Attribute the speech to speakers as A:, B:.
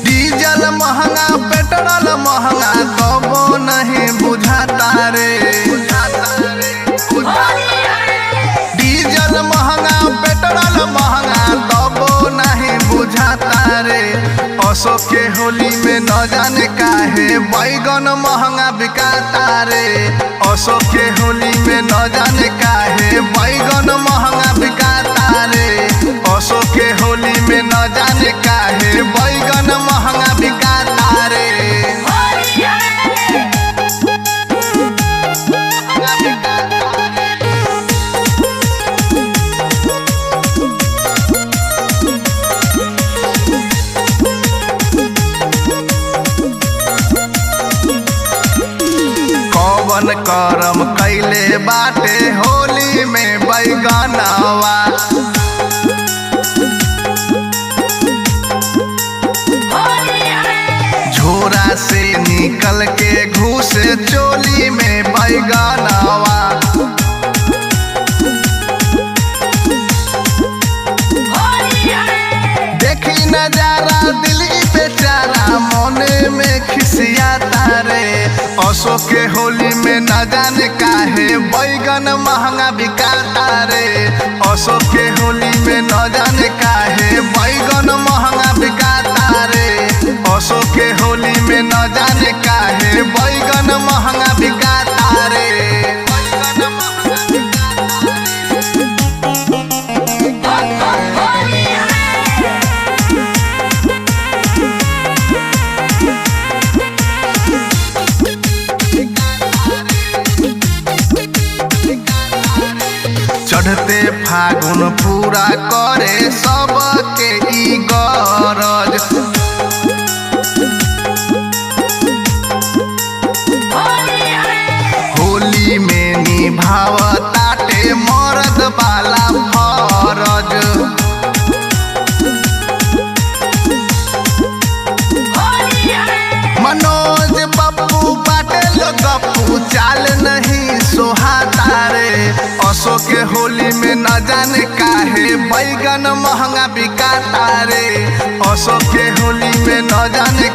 A: Diesel महंगा petrol महंगा कबो नहीं बुझाता रे। डीजल महंगा पेट्रोल महंगा कबो नहीं बुझाता रे। असो के होली में न जाने काहे बैगन महंगा बिकाता रे। असो के होली में न जाने काहे बैगन महंगा बिकाता रे। असो के होली में न जाने काहे बैगन महंगा बिकाता रे। कौन करम कैले बाटे होली में बैगनवा। झोरा से निकल के घुस चोली में बैगनवा। देखी नजारा दिली बेचारा मोने में खिसियाता रे। असो के होली में न जाने काहे बैगन महंगा बिकाता रे। असो के होली में न जाने काहे बैगन महंगा बिकाता रे। असो के होली में न जाने काहे बैगन महंगा बिकाता रे। चढ़ते फागुन पूरा करे सबके ई गरज। होली में निभावताटे मर्द वाला फरज। मनोज पप्पू पाटिल गप्पू चाल नहीं सोहाता रे। असो के होली में न जाने काहे बैगन महंगा बिकाता रे। असो के होली में न जाने